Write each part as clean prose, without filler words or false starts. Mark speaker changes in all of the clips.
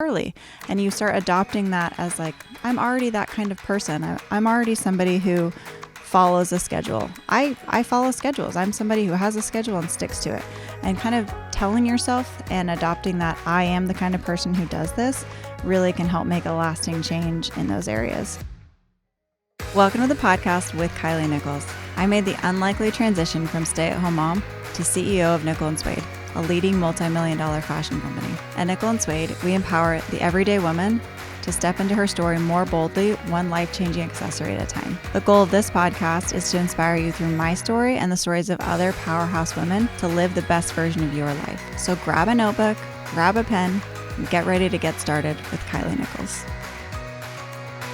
Speaker 1: early, and you start adopting that as like, I'm already that kind of person. I'm already somebody who follows a schedule. I follow schedules. I'm somebody who has a schedule and sticks to it. And kind of telling yourself and adopting that I am the kind of person who does this really can help make a lasting change in those areas. Welcome to the podcast with Kylie Nichols. I made the unlikely transition from stay-at-home mom to CEO of Nickel & Suede, a leading multi-million-dollar fashion company. At Nickel & Suede, we empower the everyday woman to step into her story more boldly, one life-changing accessory at a time. The goal of this podcast is to inspire you through my story and the stories of other powerhouse women to live the best version of your life. So grab a notebook, grab a pen, and get ready to get started with Kylie Nichols.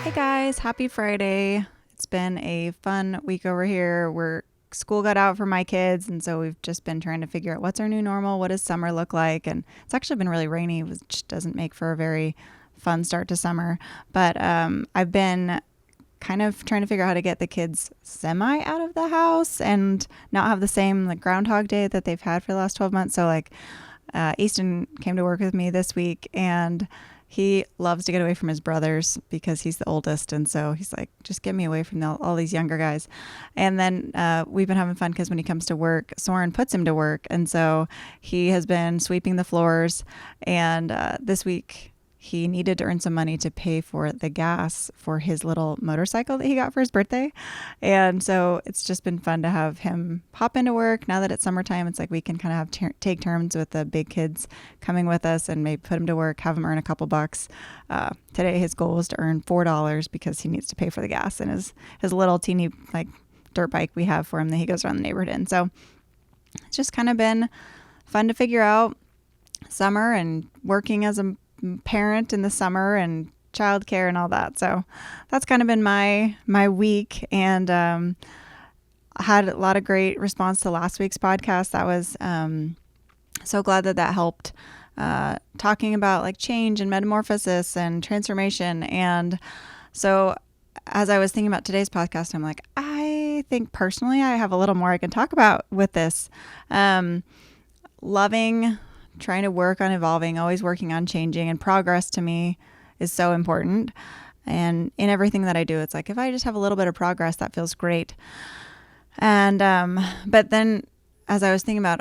Speaker 1: Hey guys, happy Friday. It's been a fun week over here. School got out for my kids, and so we've just been trying to figure out what's our new normal, what does summer look like, and it's actually been really rainy, which doesn't make for a very fun start to summer. But I've been kind of trying to figure out how to get the kids semi out of the house and not have the same like Groundhog Day that they've had for the last 12 months. So like Easton came to work with me this week, and he loves to get away from his brothers because he's the oldest. And so he's like, just get me away from all these younger guys. And then we've been having fun because when he comes to work, Soren puts him to work. And so he has been sweeping the floors. And this week he needed to earn some money to pay for the gas for his little motorcycle that he got for his birthday. And so it's just been fun to have him pop into work. Now that it's summertime, it's like we can kind of take turns with the big kids coming with us and maybe put him to work, have him earn a couple bucks. Today his goal was to earn $4 because he needs to pay for the gas and his little teeny like dirt bike we have for him that he goes around the neighborhood in. So it's just kind of been fun to figure out summer and working as a parent in the summer and childcare and all that. So that's kind of been my week, and I had a lot of great response to last week's podcast. That was so glad that helped, talking about like change and metamorphosis and transformation. And so as I was thinking about today's podcast, I'm like, I think personally I have a little more I can talk about with this. Loving, trying to work on evolving, always working on changing, and progress to me is so important. And in everything that I do, it's like, if I just have a little bit of progress, that feels great. And, but then as I was thinking about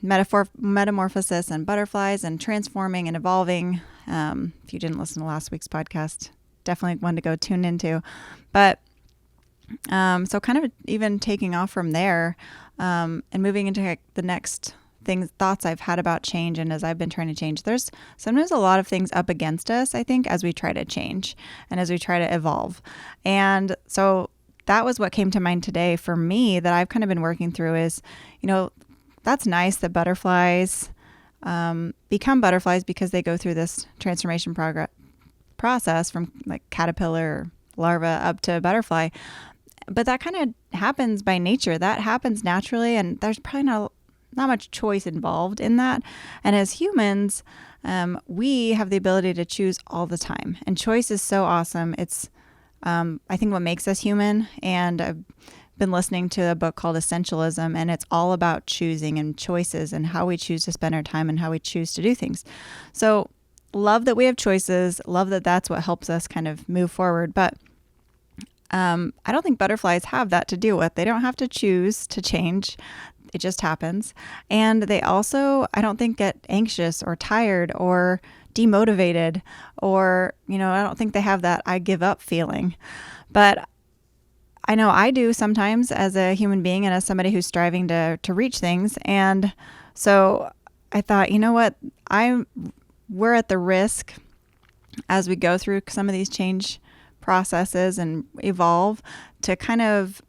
Speaker 1: metamorphosis and butterflies and transforming and evolving, if you didn't listen to last week's podcast, definitely one to go tune into. But, so kind of even taking off from there, and moving into the next thoughts I've had about change. And as I've been trying to change, there's sometimes a lot of things up against us, I think, as we try to change and as we try to evolve. And so that was what came to mind today for me that I've kind of been working through is, that's nice that butterflies become butterflies because they go through this transformation process from like caterpillar, larva up to butterfly. But that kind of happens by nature. That happens naturally. And there's probably not much choice involved in that. And as humans, we have the ability to choose all the time. And choice is so awesome. It's, I think, what makes us human. And I've been listening to a book called Essentialism, and it's all about choosing and choices and how we choose to spend our time and how we choose to do things. So love that we have choices. Love that that's what helps us kind of move forward. But I don't think butterflies have that to deal with. They don't have to choose to change. It just happens. And they also, I don't think, get anxious or tired or demotivated or, I don't think they have that I give up feeling. But I know I do sometimes as a human being and as somebody who's striving to reach things. And so I thought, you know what, we're at the risk as we go through some of these change processes and evolve to kind of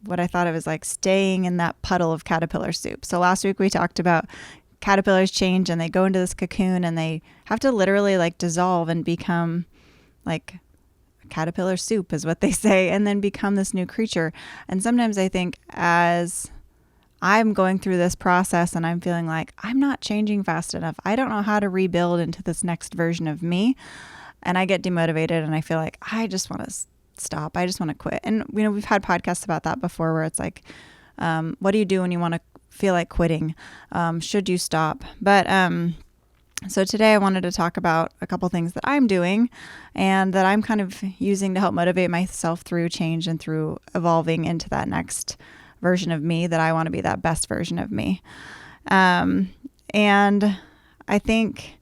Speaker 1: what I thought of as like staying in that puddle of caterpillar soup. So last week we talked about caterpillars change and they go into this cocoon and they have to literally like dissolve and become like caterpillar soup is what they say, and then become this new creature. And sometimes I think as I'm going through this process and I'm feeling like I'm not changing fast enough, I don't know how to rebuild into this next version of me. And I get demotivated and I feel like I just want to stop. I just want to quit. And, we've had podcasts about that before where it's like, what do you do when you want to feel like quitting? Should you stop? But So today I wanted to talk about a couple things that I'm doing and that I'm kind of using to help motivate myself through change and through evolving into that next version of me that I want to be, that best version of me. And I think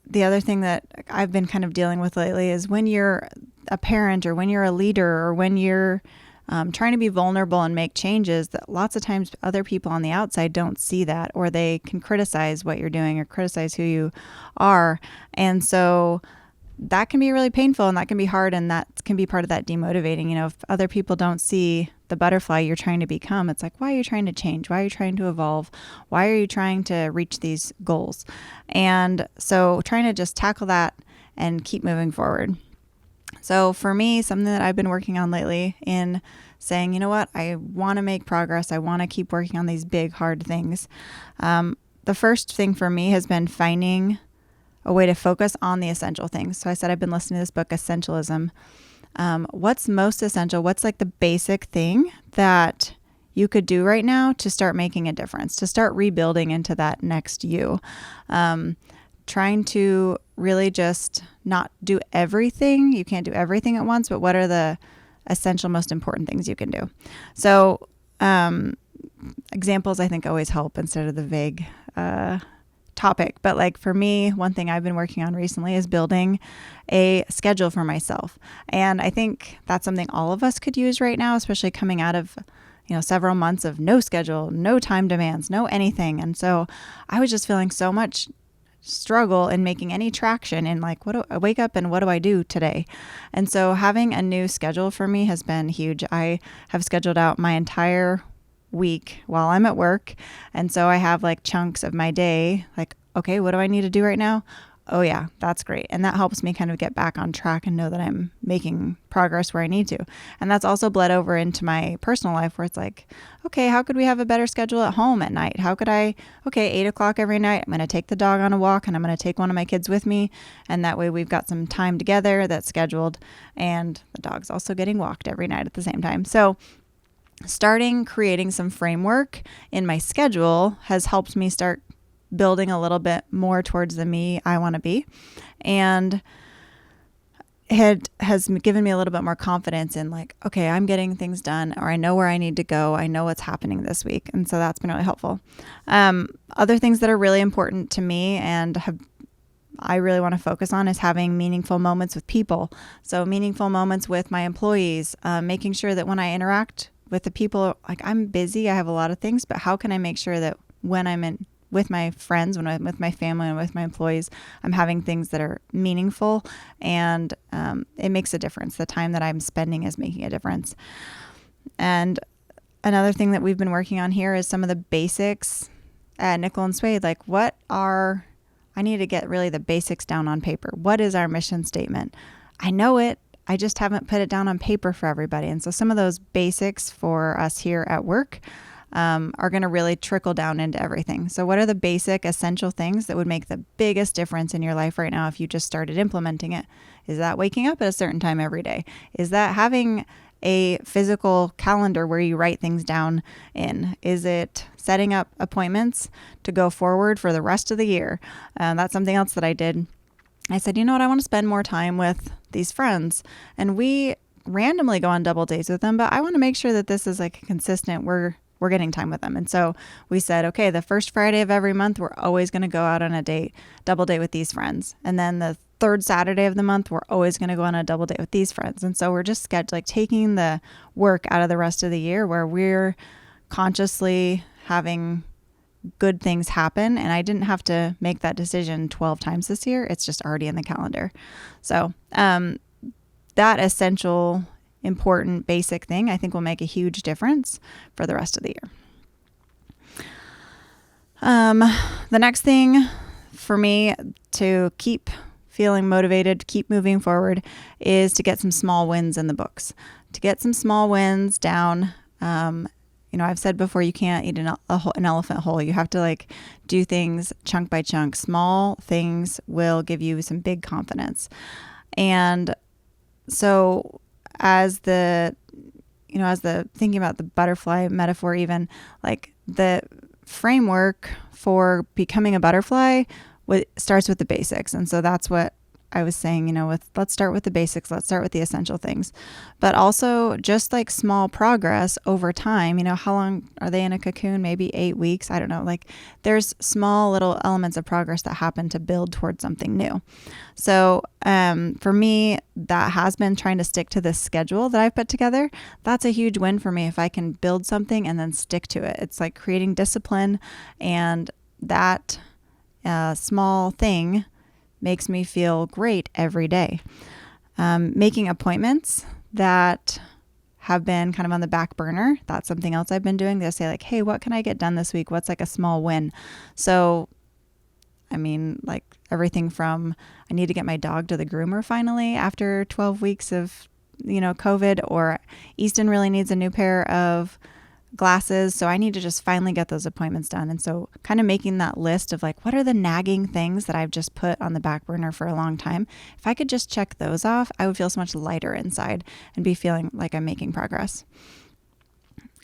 Speaker 1: the other thing that I've been kind of dealing with lately is when you're a parent or when you're a leader or when you're trying to be vulnerable and make changes, that lots of times other people on the outside don't see that, or they can criticize what you're doing or criticize who you are. And so that can be really painful and that can be hard, and that can be part of that demotivating. If other people don't see the butterfly you're trying to become, it's like, why are you trying to change? Why are you trying to evolve? Why are you trying to reach these goals? And so trying to just tackle that and keep moving forward. So for me, something that I've been working on lately in saying, you know what, I want to make progress. I want to keep working on these big, hard things. The first thing for me has been finding a way to focus on the essential things. So I said I've been listening to this book, Essentialism. What's most essential? What's like the basic thing that you could do right now to start making a difference, to start rebuilding into that next you? Trying to really just not do everything. You can't do everything at once, but what are the essential, most important things you can do? So examples I think always help instead of the vague topic. But like for me, one thing I've been working on recently is building a schedule for myself. And I think that's something all of us could use right now, especially coming out of several months of no schedule, no time demands, no anything. And so I was just feeling so much struggle in making any traction in like, what do I wake up and what do I do today? And so having a new schedule for me has been huge. I have scheduled out my entire week while I'm at work. And so I have like chunks of my day, like, okay, what do I need to do right now? Oh yeah, that's great. And that helps me kind of get back on track and know that I'm making progress where I need to. And that's also bled over into my personal life where it's like, okay, how could we have a better schedule at home at night? How could I, 8:00 every night, I'm going to take the dog on a walk and I'm going to take one of my kids with me. And that way we've got some time together that's scheduled, and the dog's also getting walked every night at the same time. So starting creating some framework in my schedule has helped me start building a little bit more towards the me I want to be. And it has given me a little bit more confidence in like, okay, I'm getting things done, or I know where I need to go. I know what's happening this week. And so that's been really helpful. Other things that are really important to me and I really want to focus on is having meaningful moments with people. So meaningful moments with my employees, making sure that when I interact with the people, like I'm busy, I have a lot of things, but how can I make sure that when I'm with my friends, when I'm with my family and with my employees, I'm having things that are meaningful, and it makes a difference. The time that I'm spending is making a difference. And another thing that we've been working on here is some of the basics at Nickel and Suede. Like I need to get really the basics down on paper. What is our mission statement? I know it. I just haven't put it down on paper for everybody. And so some of those basics for us here at work are going to really trickle down into everything. So what are the basic essential things that would make the biggest difference in your life right now if you just started implementing it? Is that waking up at a certain time every day? Is that having a physical calendar where you write things down in? Is it setting up appointments to go forward for the rest of the year? That's something else that I did. I said, you know what? I want to spend more time with these friends, and we randomly go on double dates with them, but I want to make sure that this is like a consistent, we're getting time with them. And so we said, okay, the first Friday of every month, we're always going to go out on a double date with these friends. And then the third Saturday of the month, we're always going to go on a double date with these friends. And so we're just taking the work out of the rest of the year where we're consciously having good things happen. And I didn't have to make that decision 12 times this year. It's just already in the calendar. So that essential, important, basic thing, I think will make a huge difference for the rest of the year. The next thing for me to keep feeling motivated, to keep moving forward, is to get some small wins in the books, to get some small wins down. I've said before, you can't eat an elephant whole. You have to do things chunk by chunk. Small things will give you some big confidence. And so as the thinking about the butterfly metaphor, even framework for becoming a butterfly starts with the basics. And so that's what I was saying, let's start with the basics. Let's start with the essential things, but also just like small progress over time. How long are they in a cocoon? Maybe 8 weeks. I don't know. Like there's small little elements of progress that happen to build towards something new. So for me, that has been trying to stick to this schedule that I've put together. That's a huge win for me. If I can build something and then stick to it, it's like creating discipline, and that small thing makes me feel great every day. Making appointments that have been kind of on the back burner. That's something else I've been doing. They'll say like, hey, what can I get done this week? What's like a small win? So, like everything from I need to get my dog to the groomer finally after 12 weeks of, COVID, or Easton really needs a new pair of glasses. So I need to just finally get those appointments done. And so kind of making that list of like, what are the nagging things that I've just put on the back burner for a long time? If I could just check those off, I would feel so much lighter inside and be feeling like I'm making progress.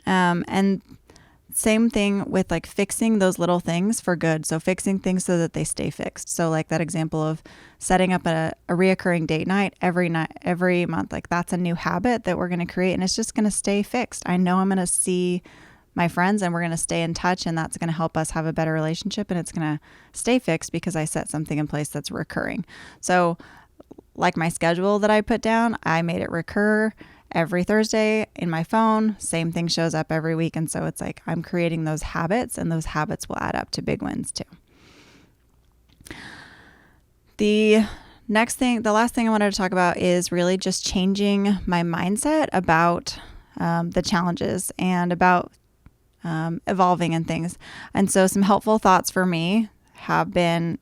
Speaker 1: And same thing with like fixing those little things for good. So fixing things so that they stay fixed. So like that example of setting up a reoccurring date night every month, like that's a new habit that we're going to create, and it's just going to stay fixed. I know I'm going to see my friends and we're going to stay in touch, and that's going to help us have a better relationship, and it's going to stay fixed because I set something in place that's recurring. So like my schedule that I put down, I made it recur every Thursday in my phone. Same thing shows up every week. And so it's like I'm creating those habits, and those habits will add up to big wins too. The last thing I wanted to talk about is really just changing my mindset about the challenges and about evolving and things. And so some helpful thoughts for me have been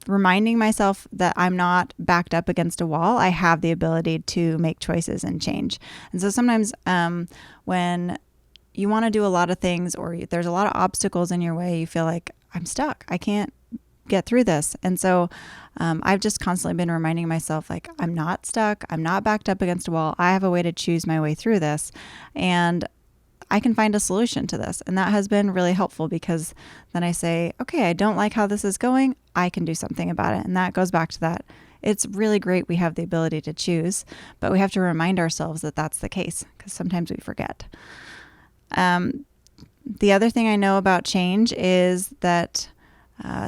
Speaker 1: reminding myself that I'm not backed up against a wall. I have the ability to make choices and change. And so sometimes when you want to do a lot of things, or there's a lot of obstacles in your way, you feel like I'm stuck. I can't get through this. And so I've just constantly been reminding myself, like, I'm not stuck. I'm not backed up against a wall. I have a way to choose my way through this. And I can find a solution to this. And that has been really helpful, because then I say, okay, I don't like how this is going. I can do something about it. And that goes back to that. It's really great we have the ability to choose, but we have to remind ourselves that that's the case, because sometimes we forget. The other thing I know about change is that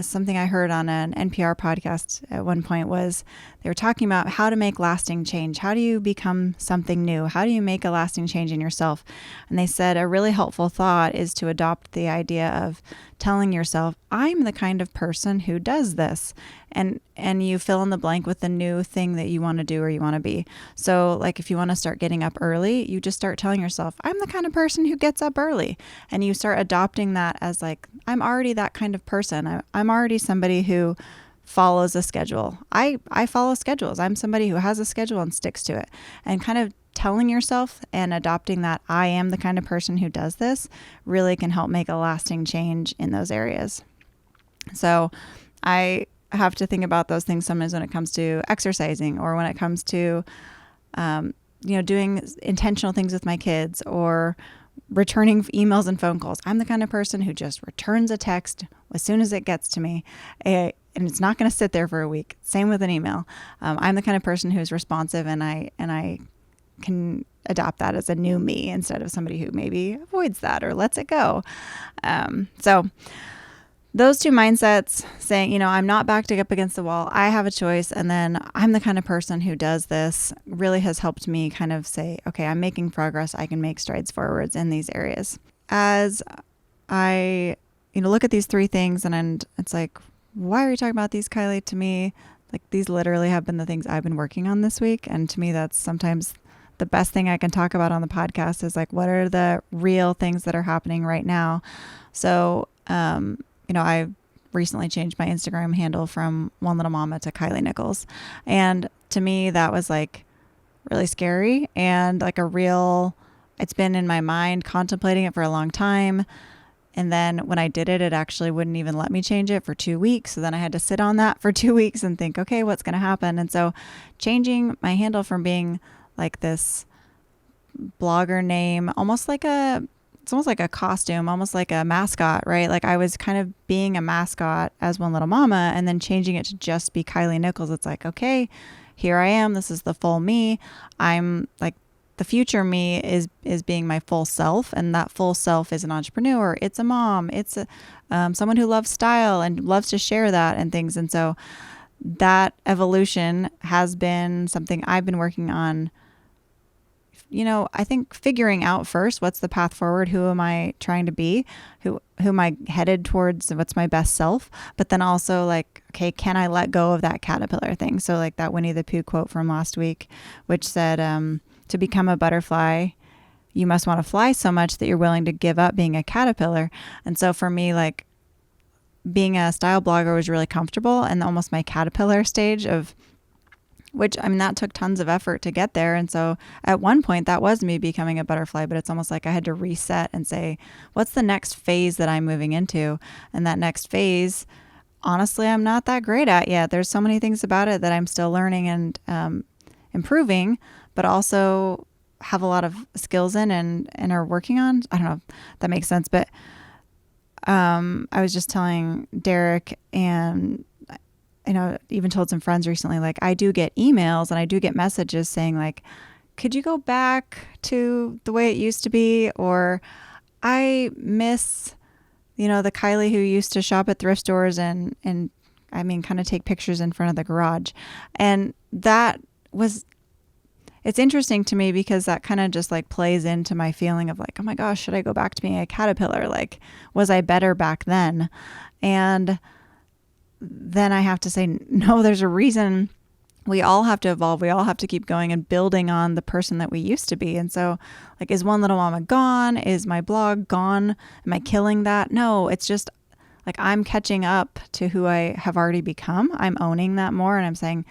Speaker 1: something I heard on an NPR podcast at one point was they were talking about how to make lasting change. How do you become something new? How do you make a lasting change in yourself? And they said a really helpful thought is to adopt the idea of telling yourself, I'm the kind of person who does this. And you fill in the blank with the new thing that you want to do or you want to be. So like if you want to start getting up early, you just start telling yourself, I'm the kind of person who gets up early. And you start adopting that as like, I'm already that kind of person. I'm already somebody who follows a schedule. I follow schedules. I'm somebody who has a schedule and sticks to it. And kind of telling yourself and adopting that I am the kind of person who does this really can help make a lasting change in those areas. So I have to think about those things sometimes when it comes to exercising, or when it comes to, doing intentional things with my kids, or returning emails and phone calls. I'm the kind of person who just returns a text as soon as it gets to me, and it's not going to sit there for a week. Same with an email. I'm the kind of person who's responsive, and I can adopt that as a new me instead of somebody who maybe avoids that or lets it go. So those two mindsets, saying, I'm not backed up against the wall, I have a choice, and then I'm the kind of person who does this, really has helped me kind of say, okay, I'm making progress. I can make strides forwards in these areas. As I, look at these three things, and it's like, why are you talking about these, Kylie? To me, like, these literally have been the things I've been working on this week. And to me, that's sometimes the best thing I can talk about on the podcast is like, what are the real things that are happening right now? So, I recently changed my Instagram handle from One Little Mama to Kylie Nichols. And to me, that was like really scary and like it's been in my mind contemplating it for a long time. And then when I did it, it actually wouldn't even let me change it for 2 weeks. So then I had to sit on that for 2 weeks and think, okay, what's going to happen? And so changing my handle from being like this blogger name, almost like it's almost like a costume, almost like a mascot, right? Like I was kind of being a mascot as One Little Mama and then changing it to just be Kylie Nichols. It's like, okay, here I am. This is the full me. I'm like, the future me is being my full self, and that full self is an entrepreneur. It's a mom. It's someone who loves style and loves to share that and things. And so that evolution has been something I've been working on. I think figuring out first, what's the path forward? Who am I trying to be? Who am I headed towards? What's my best self? But then also like, okay, can I let go of that caterpillar thing? So like that Winnie the Pooh quote from last week, which said, to become a butterfly, you must want to fly so much that you're willing to give up being a caterpillar. And so for me, like being a style blogger was really comfortable, and almost my caterpillar stage of which, I mean, that took tons of effort to get there. And so at one point that was me becoming a butterfly, but it's almost like I had to reset and say, what's the next phase that I'm moving into? And that next phase, honestly, I'm not that great at yet. There's so many things about it that I'm still learning and improving, but also have a lot of skills in and are working on. I don't know if that makes sense, but I was just telling Derek, and even told some friends recently, like I do get emails and I do get messages saying like, could you go back to the way it used to be? Or I miss, the Kylie who used to shop at thrift stores and I mean, kind of take pictures in front of the garage. And it's interesting to me because that kind of just like plays into my feeling of like, oh my gosh, should I go back to being a caterpillar? Like, was I better back then? And then I have to say, no, there's a reason we all have to evolve. We all have to keep going and building on the person that we used to be. And so like, is One Little Mama gone? Is my blog gone? Am I killing that? No, it's just like, I'm catching up to who I have already become. I'm owning that more. And I'm saying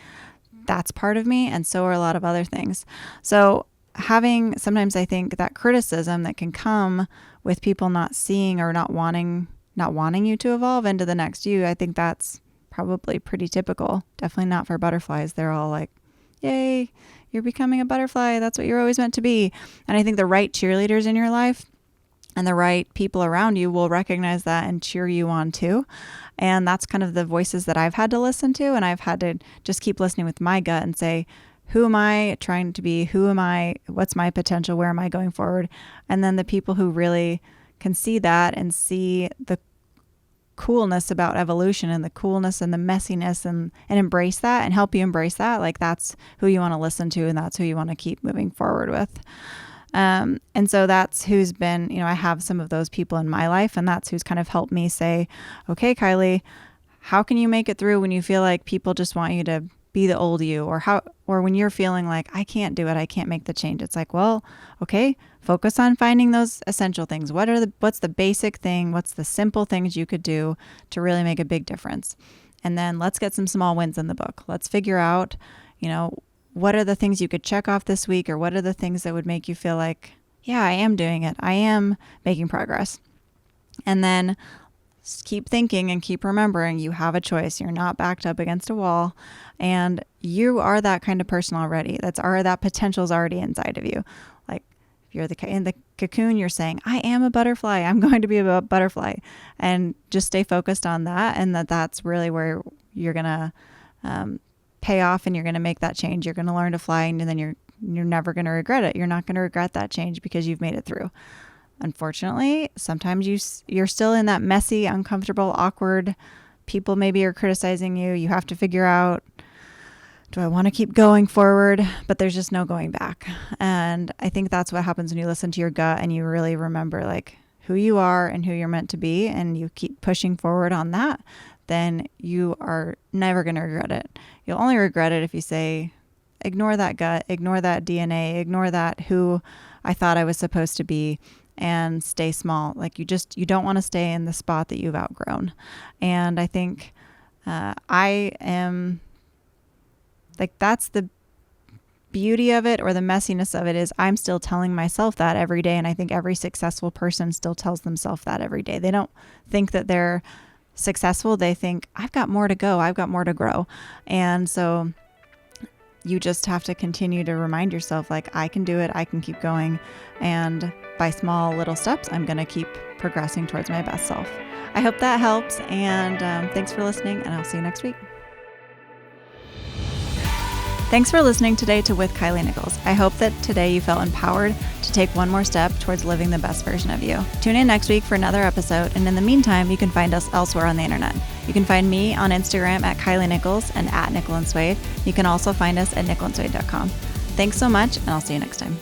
Speaker 1: that's part of me. And so are a lot of other things. So having sometimes I think that criticism that can come with people not seeing or not wanting you to evolve into the next you, I think that's probably pretty typical. Definitely not for butterflies. They're all like, yay, you're becoming a butterfly. That's what you're always meant to be. And I think the right cheerleaders in your life and the right people around you will recognize that and cheer you on too. And that's kind of the voices that I've had to listen to. And I've had to just keep listening with my gut and say, who am I trying to be? Who am I? What's my potential? Where am I going forward? And then the people who really can see that and see the coolness about evolution and the coolness and the messiness and embrace that and help you embrace that. Like that's who you want to listen to and that's who you want to keep moving forward with. And so that's who's been, I have some of those people in my life, and that's who's kind of helped me say, okay, Kylie, how can you make it through when you feel like people just want you to be the old you, or when you're feeling like I can't do it, I can't make the change. It's like, well, okay, focus on finding those essential things. What's the basic thing? What's the simple things you could do to really make a big difference? And then let's get some small wins in the book. Let's figure out, what are the things you could check off this week, or what are the things that would make you feel like, yeah, I am doing it. I am making progress. And then keep thinking and keep remembering you have a choice. You're not backed up against a wall, and you are that kind of person already. That potential is already inside of you. Like if you're in the cocoon, you're saying, I am a butterfly. I'm going to be a butterfly, and just stay focused on that. And that's really where you're going to pay off, and you're going to make that change. You're going to learn to fly, and then you're never going to regret it. You're not going to regret that change because you've made it through. Unfortunately, sometimes you're still in that messy, uncomfortable, awkward, people maybe are criticizing you. You have to figure out, do I want to keep going forward? But there's just no going back. And I think that's what happens when you listen to your gut and you really remember like who you are and who you're meant to be, and you keep pushing forward on that, then you are never going to regret it. You'll only regret it if you say, ignore that gut, ignore that DNA, ignore that who I thought I was supposed to be, and stay small. Like you don't want to stay in the spot that you've outgrown. And I think I am like, that's the beauty of it, or the messiness of it, is I'm still telling myself that every day. And I think every successful person still tells themselves that every day. They don't think that they're successful. They think, I've got more to go. I've got more to grow. And so you just have to continue to remind yourself, like, I can do it. I can keep going. And by small little steps, I'm going to keep progressing towards my best self. I hope that helps. And thanks for listening, and I'll see you next week. Thanks for listening today to With Kylie Nichols. I hope that today you felt empowered to take one more step towards living the best version of you. Tune in next week for another episode, and in the meantime, you can find us elsewhere on the internet. You can find me on Instagram at Kylie Nichols and at Nickel and Suede. You can also find us at nickelandswade.com. Thanks so much, and I'll see you next time.